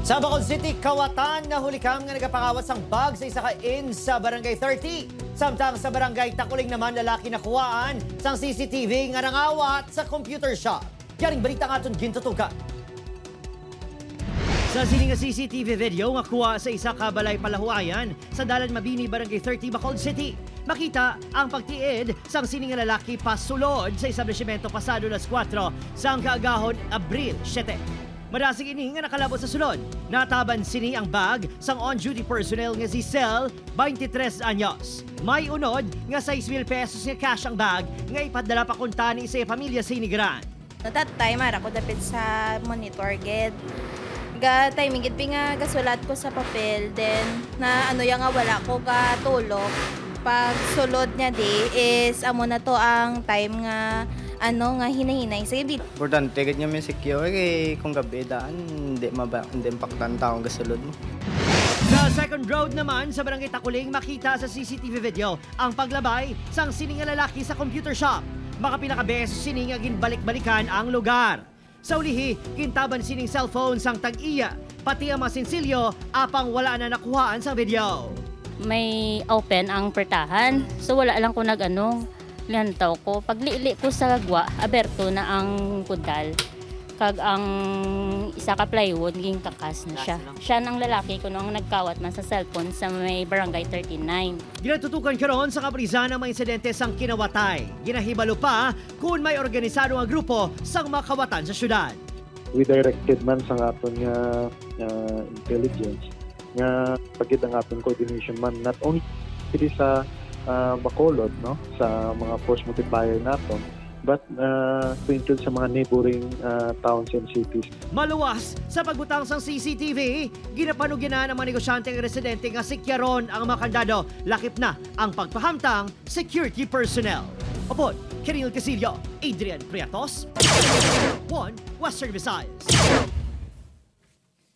Sa Bacolod City, kawatan na hulikam nga nagapangawat sang bag sa isa ka inn sa Barangay 30. Samtang sa Barangay Takuling naman lalaki nakuhaan sang CCTV nga nangawat sa computer shop. Yaring balita nga itong gintutukan. Sa sining nga CCTV video nga kuha sa isa ka balay palahuayan sa Dalan Mabini, Barangay 30, Bacolod City. Makita ang pagtiid sang sining nga lalaki pasulod sa establishmento pasado las 4 sang kaagahon Abril 7. Madasig ini nga nakalabot sa sulod. Nataban sini ang bag sang on-duty personnel nga si Cel, 23 anyos. May unod nga 6,000 pesos nga cash ang bag nga ipadala pa kunta ni sa pamilya sa Inigran. That time, ara ko dapit sa monitor ged. Ga timing gid nga gasulat ko sa papel, then na ano yang nga wala ko ka tulog. Pag sulod niya di is amo na to ang time nga ano nga hinahinay sa gabi. Importante gid nga may secure kay kung gabi daan hindi impactan taong gasulod mo. Sa second road naman sa Barangay Takuling, makita sa CCTV video ang paglabay sang sining nga lalaki sa computer shop. Makapila ka beses sining nga ginbalik-balikan ang lugar. Sa ulihi, kintaban sining cellphone sang tag-iya, pati ang masinsilyo apang wala na nakuhaan sa video. May open ang pertahan, so wala lang ko lihantaw ko. Paglili ko sa gwa, aberto na ang kudal. Kag ang isa ka plywood, naging kakas na siya. Siya ang lalaki ko noong nagkawat man sa cellphone sa may Barangay 39. Ginatutukan karon sa kaprisan ng mga insidente sang kinawatay. Ginahibalo pa kung may organisado nga grupo sang makawatan sa syudad. We directed man sa aton nga intelligence nga pagkit ang aton coordination man not only sa Bacolod, no, sa mga force multiplier naton, but to include sa mga neighboring towns and cities. Maluwas sa pagbutang sang CCTV, ginapanugyan ng mga negosyante ng residente nga sikyaron ang mga kandado. Lakip na ang pagpahamtang security personnel. Upod, Kiril Casillo, Adrian Priatos, 1 Western Visayas.